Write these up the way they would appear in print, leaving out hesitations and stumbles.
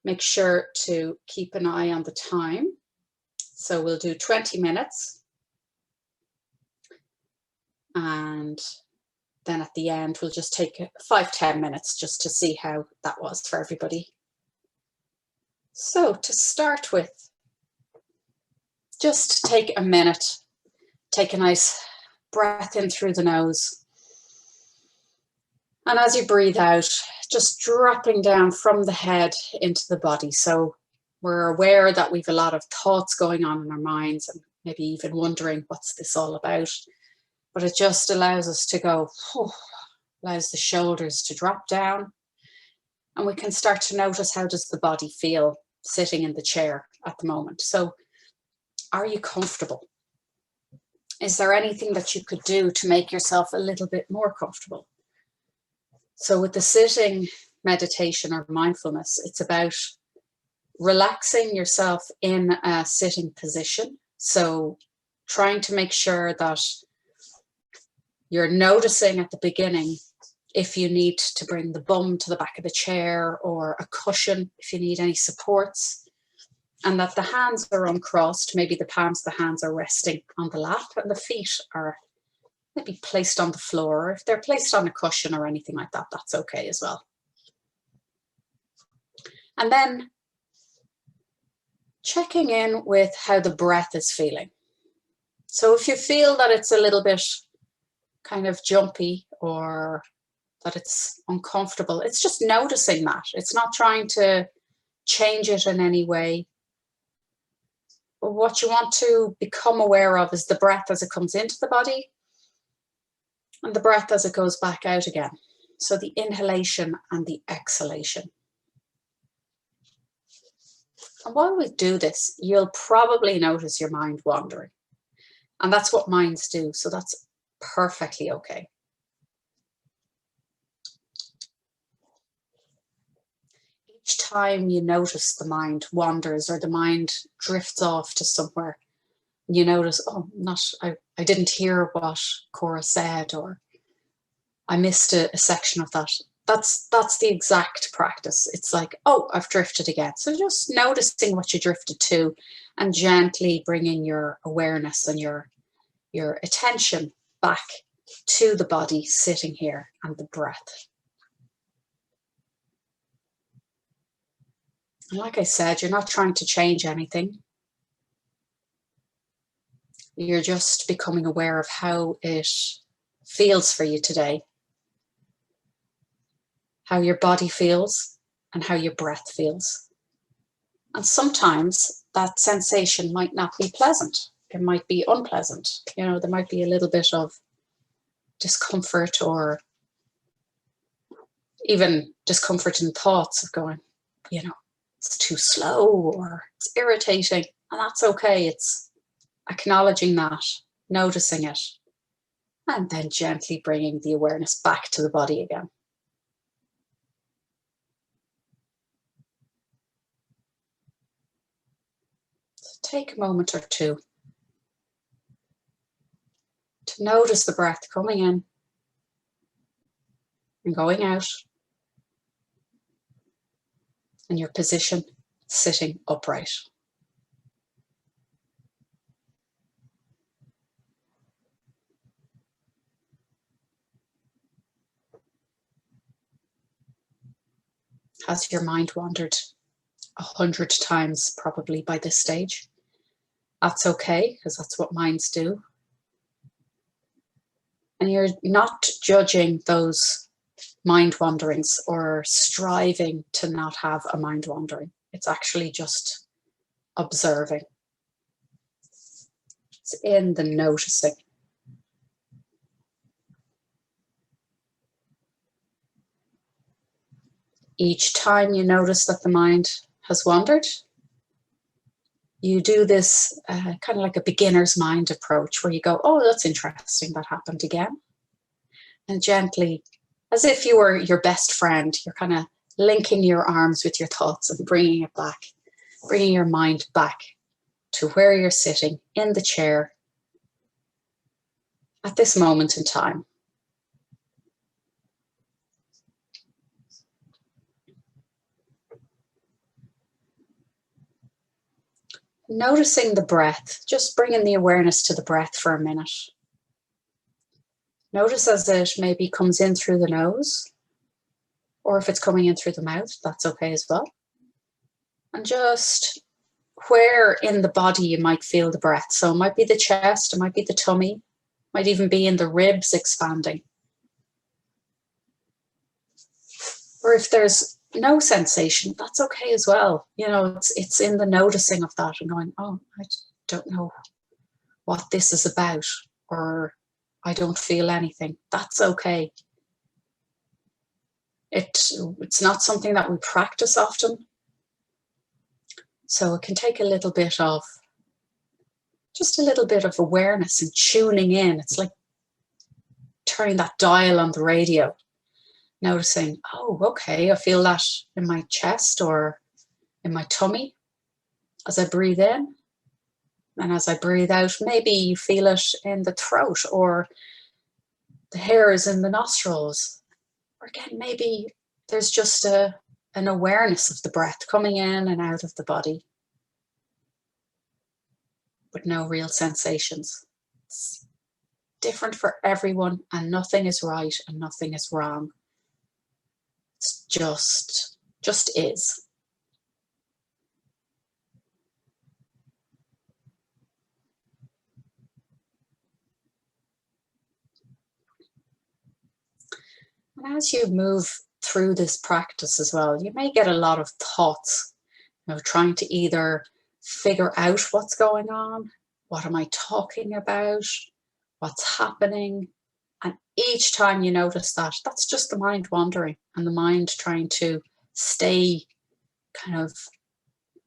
Make sure to keep an eye on the time. So we'll do 20 minutes. And then at the end, we'll just take 5-10 minutes just to see how that was for everybody. So to start with, just take a minute, take a nice breath in through the nose. And as you breathe out, just dropping down from the head into the body. So we're aware that we've a lot of thoughts going on in our minds and maybe even wondering what's this all about. But it just allows us to go, allows the shoulders to drop down. And we can start to notice, how does the body feel sitting in the chair at the moment? So are you comfortable? Is there anything that you could do to make yourself a little bit more comfortable? So with the sitting meditation or mindfulness, it's about relaxing yourself in a sitting position. So trying to make sure that you're noticing at the beginning if you need to bring the bum to the back of the chair or a cushion, if you need any supports, and that the hands are uncrossed. Maybe the palms of the hands are resting on the lap and the feet are maybe placed on the floor. If they're placed on a cushion or anything like that, that's okay as well. And then checking in with how the breath is feeling. So if you feel that it's a little bit kind of jumpy or that it's uncomfortable, it's just noticing that. It's not trying to change it in any way. But what you want to become aware of is the breath as it comes into the body and the breath as it goes back out again. So the inhalation and the exhalation. And while we do this, you'll probably notice your mind wandering. And that's what minds do. So that's perfectly okay. Each time you notice the mind wanders or the mind drifts off to somewhere, you notice, oh, I didn't hear what Cora said, or I missed a section of that. That's the exact practice. It's like, oh, I've drifted again. So just noticing what you drifted to and gently bringing your awareness and your attention back to the body sitting here and the breath. And like I said, you're not trying to change anything. You're just becoming aware of how it feels for you today, how your body feels and how your breath feels. And sometimes that sensation might not be pleasant. It might be unpleasant. You know, there might be a little bit of discomfort or even discomfort in thoughts of going, you know, it's too slow or it's irritating. And that's okay. It's acknowledging that, noticing it, and then gently bringing the awareness back to the body again. So take a moment or two to notice the breath coming in and going out, and your position sitting upright. Has your mind wandered 100 times probably by this stage? That's okay, because that's what minds do. And you're not judging those mind wanderings or striving to not have a mind wandering. It's actually just observing. It's in the noticing. Each time you notice that the mind has wandered, you do this kind of like a beginner's mind approach where you go, oh, that's interesting, that happened again. And gently, as if you were your best friend, you're kind of linking your arms with your thoughts and bringing it back, bringing your mind back to where you're sitting in the chair at this moment in time. Noticing the breath, just bringing the awareness to the breath for a minute. Notice as it maybe comes in through the nose, or if it's coming in through the mouth, that's okay as well. And just where in the body you might feel the breath. So it might be the chest, it might be the tummy, might even be in the ribs expanding. Or if there's no sensation, that's okay as well. You know, it's in the noticing of that and going, oh, I don't know what this is about, or I don't feel anything. That's okay. It's not something that we practice often. So it can take a little bit of, just a little bit of awareness and tuning in. It's like turning that dial on the radio, noticing, oh, okay, I feel that in my chest or in my tummy as I breathe in. And as I breathe out, maybe you feel it in the throat or the hairs in the nostrils. Or again, maybe there's just an awareness of the breath coming in and out of the body, but no real sensations. It's different for everyone, and nothing is right and nothing is wrong. It's just is. And as you move through this practice as well, you may get a lot of thoughts, you know, trying to either figure out what's going on, what am I talking about, what's happening. And each time you notice that, that's just the mind wandering and the mind trying to stay kind of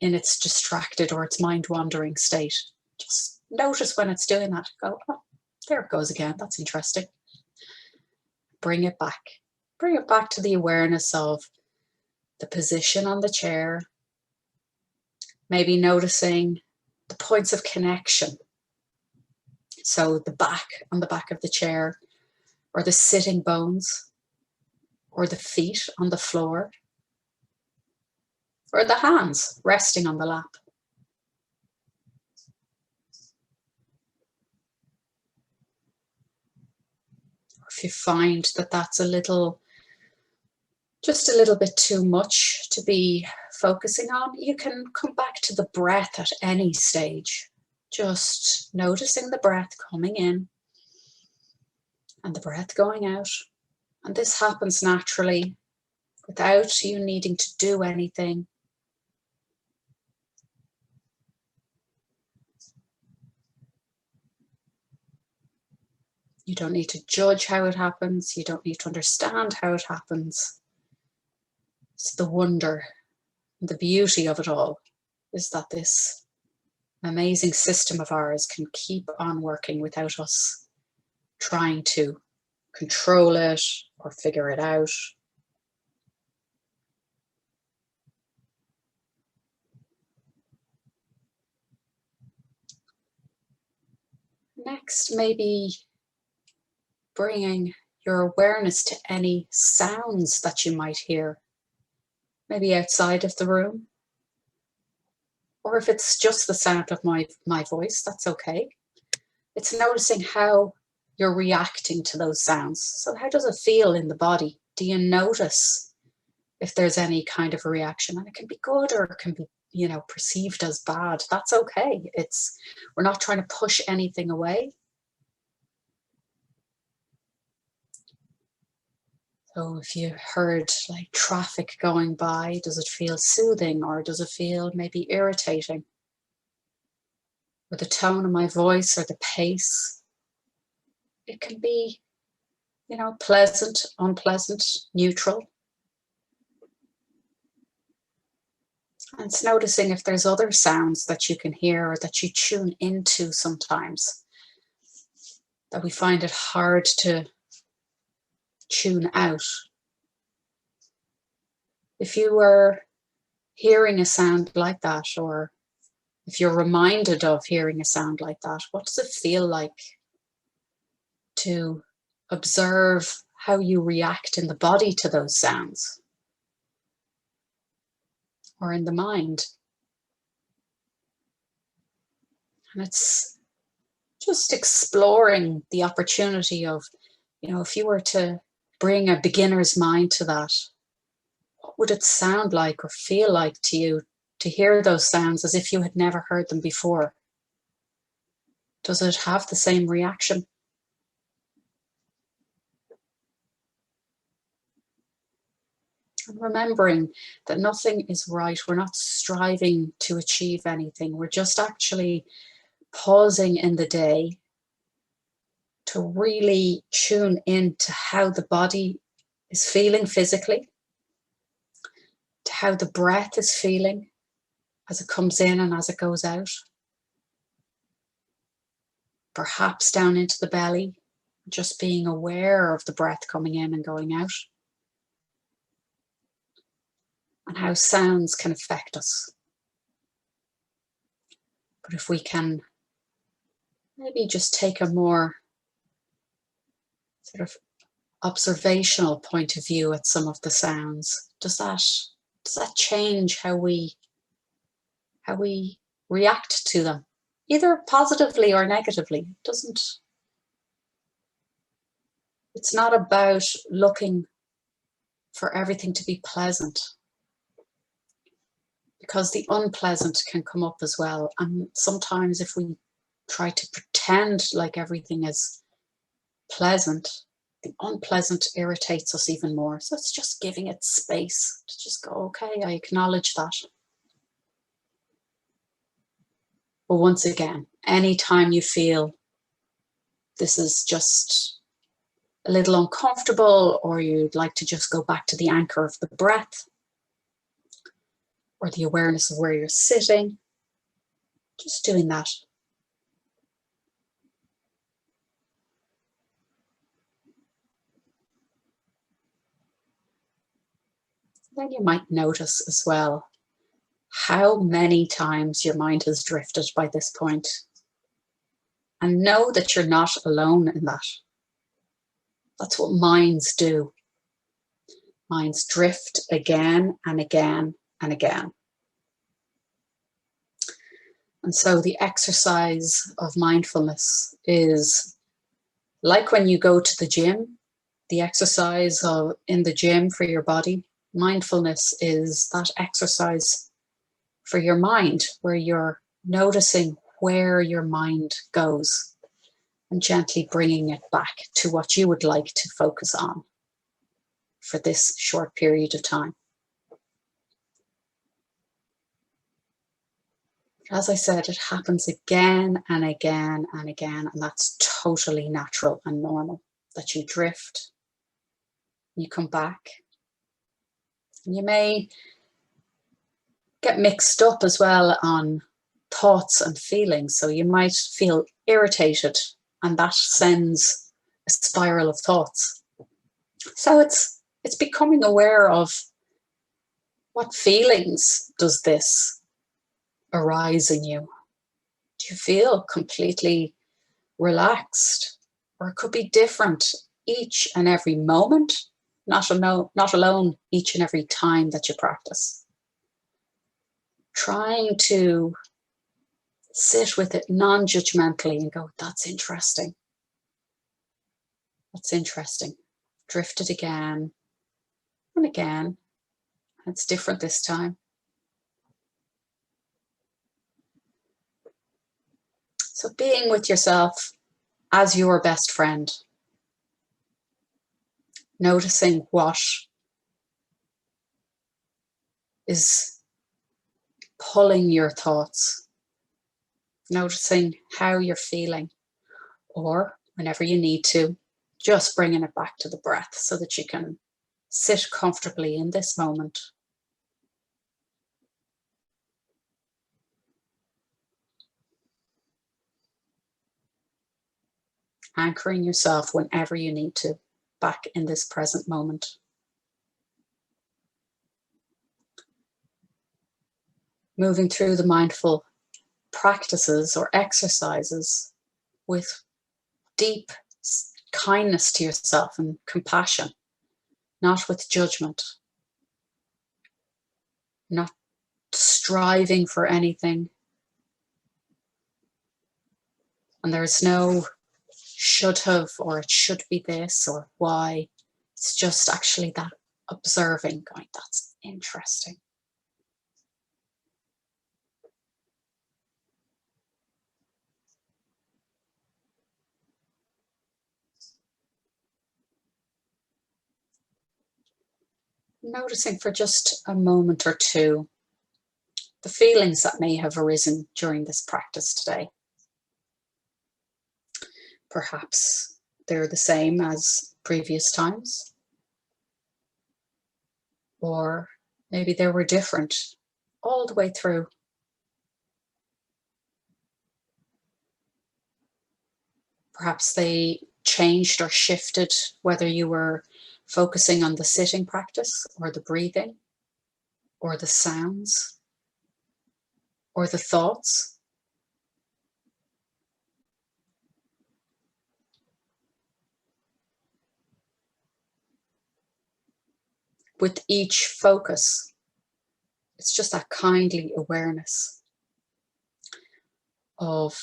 in its distracted or its mind wandering state. Just notice when it's doing that. Go, oh, there it goes again. That's interesting. Bring it back. Bring it back to the awareness of the position on the chair. Maybe noticing the points of connection. So the back, on the back of the chair, or the sitting bones, or the feet on the floor, or the hands resting on the lap. If you find that that's just a little bit too much to be focusing on, you can come back to the breath at any stage. Just noticing the breath coming in and the breath going out. And this happens naturally without you needing to do anything. You don't need to judge how it happens. You don't need to understand how it happens. It's the wonder, the beauty of it all is that this amazing system of ours can keep on working without us trying to control it or figure it out. Next, maybe bringing your awareness to any sounds that you might hear, maybe outside of the room, or if it's just the sound of my voice, that's okay. It's noticing how you're reacting to those sounds. So how does it feel in the body? Do you notice if there's any kind of a reaction? And it can be good or it can be, you know, perceived as bad. That's okay. We're not trying to push anything away. So if you heard like traffic going by, does it feel soothing or does it feel maybe irritating? Or the tone of my voice or the pace? It can be, you know, pleasant, unpleasant, neutral. And it's noticing if there's other sounds that you can hear or that you tune into sometimes, that we find it hard to tune out. If you were hearing a sound like that, or if you're reminded of hearing a sound like that, what does it feel like to observe how you react in the body to those sounds or in the mind? And it's just exploring the opportunity of, if you were to bring a beginner's mind to that, what would it sound like or feel like to you to hear those sounds as if you had never heard them before? Does it have the same reaction? And remembering that nothing is right. We're not striving to achieve anything. We're just actually pausing in the day to really tune into how the body is feeling physically, to how the breath is feeling as it comes in and as it goes out. Perhaps down into the belly, just being aware of the breath coming in and going out, and how sounds can affect us. But if we can maybe just take a more sort of observational point of view at some of the sounds, does that change how we react to them, either positively or negatively? It's not about looking for everything to be pleasant, because the unpleasant can come up as well. And sometimes if we try to pretend like everything is pleasant, the unpleasant irritates us even more. So it's just giving it space to just go, okay, I acknowledge that. But once again, anytime you feel this is just a little uncomfortable, or you'd like to just go back to the anchor of the breath, or the awareness of where you're sitting, just doing that. Then you might notice as well how many times your mind has drifted by this point. And know that you're not alone in that. That's what minds do. Minds drift again and again and again. And so the exercise of mindfulness is like when you go to the gym, the exercise in the gym for your body. Mindfulness is that exercise for your mind, where you're noticing where your mind goes and gently bringing it back to what you would like to focus on for this short period of time. As I said, it happens again and again and again, and that's totally natural and normal, that you drift, you come back, and you may get mixed up as well on thoughts and feelings. So you might feel irritated, and that sends a spiral of thoughts. So it's becoming aware of what feelings does this arise in you. Do you feel completely relaxed? Or it could be different each and every moment, not alone each and every time that you practice. Trying to sit with it non-judgmentally and go, that's interesting. That's interesting. Drifted again and again. It's different this time. So being with yourself as your best friend, noticing what is pulling your thoughts, noticing how you're feeling, or whenever you need to, just bringing it back to the breath so that you can sit comfortably in this moment. Anchoring yourself whenever you need to, back in this present moment. Moving through the mindful practices or exercises with deep kindness to yourself and compassion, not with judgment, not striving for anything, And there's no should have, or it should be this, or why. It's just actually that observing, going, that's interesting. Noticing for just a moment or two the feelings that may have arisen during this practice today. Perhaps they're the same as previous times, or maybe they were different all the way through. Perhaps they changed or shifted, whether you were focusing on the sitting practice or the breathing or the sounds or the thoughts. With each focus, it's just that kindly awareness of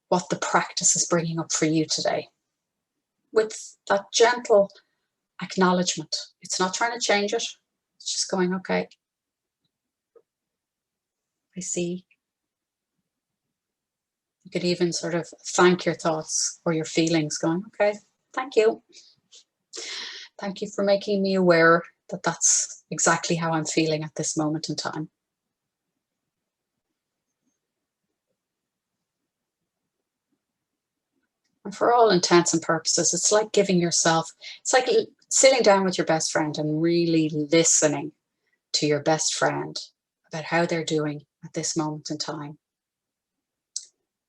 what the practice is bringing up for you today. With that gentle acknowledgement. It's not trying to change it. It's just going, okay, I see. You could even sort of thank your thoughts or your feelings, going, okay, thank you. Thank you for making me aware that that's exactly how I'm feeling at this moment in time. And for all intents and purposes, it's like giving yourself, it's like sitting down with your best friend and really listening to your best friend about how they're doing at this moment in time.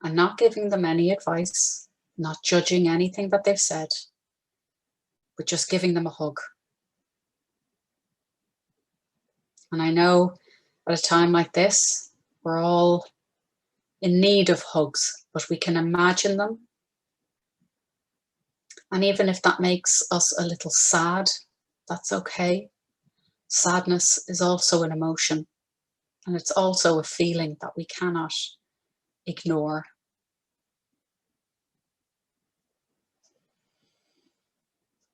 And not giving them any advice, not judging anything that they've said, but just giving them a hug. And I know at a time like this, we're all in need of hugs, but we can imagine them. And even if that makes us a little sad, that's okay. Sadness is also an emotion, and it's also a feeling that we cannot ignore.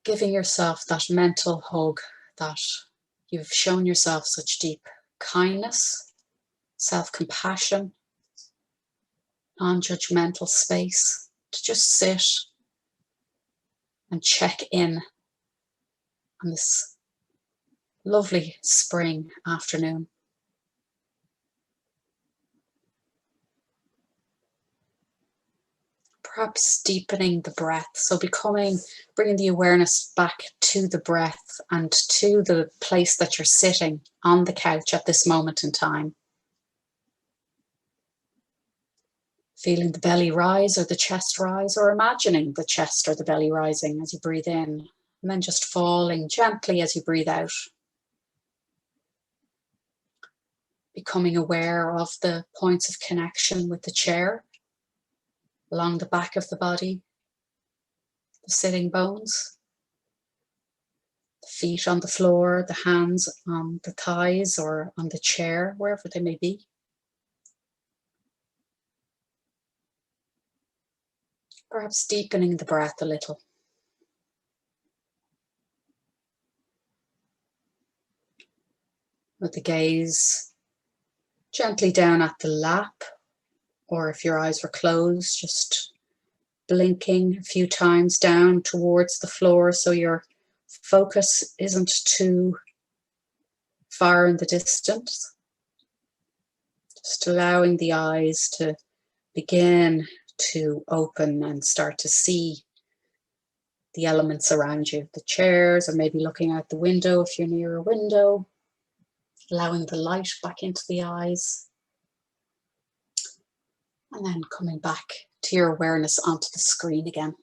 Giving yourself that mental hug, that you've shown yourself such deep kindness, self-compassion, non-judgmental space to just sit and check in on this lovely spring afternoon. Perhaps deepening the breath, so bringing the awareness back to the breath and to the place that you're sitting on the couch at this moment in time. Feeling the belly rise or the chest rise, or imagining the chest or the belly rising as you breathe in, and then just falling gently as you breathe out. Becoming aware of the points of connection with the chair, along the back of the body, the sitting bones, the feet on the floor, the hands on the thighs or on the chair, wherever they may be. Perhaps deepening the breath a little. With the gaze gently down at the lap, or if your eyes were closed, just blinking a few times down towards the floor so your focus isn't too far in the distance. Just allowing the eyes to begin to open and start to see the elements around you, the chairs, or maybe looking out the window if you're near a window, allowing the light back into the eyes, and then coming back to your awareness onto the screen again.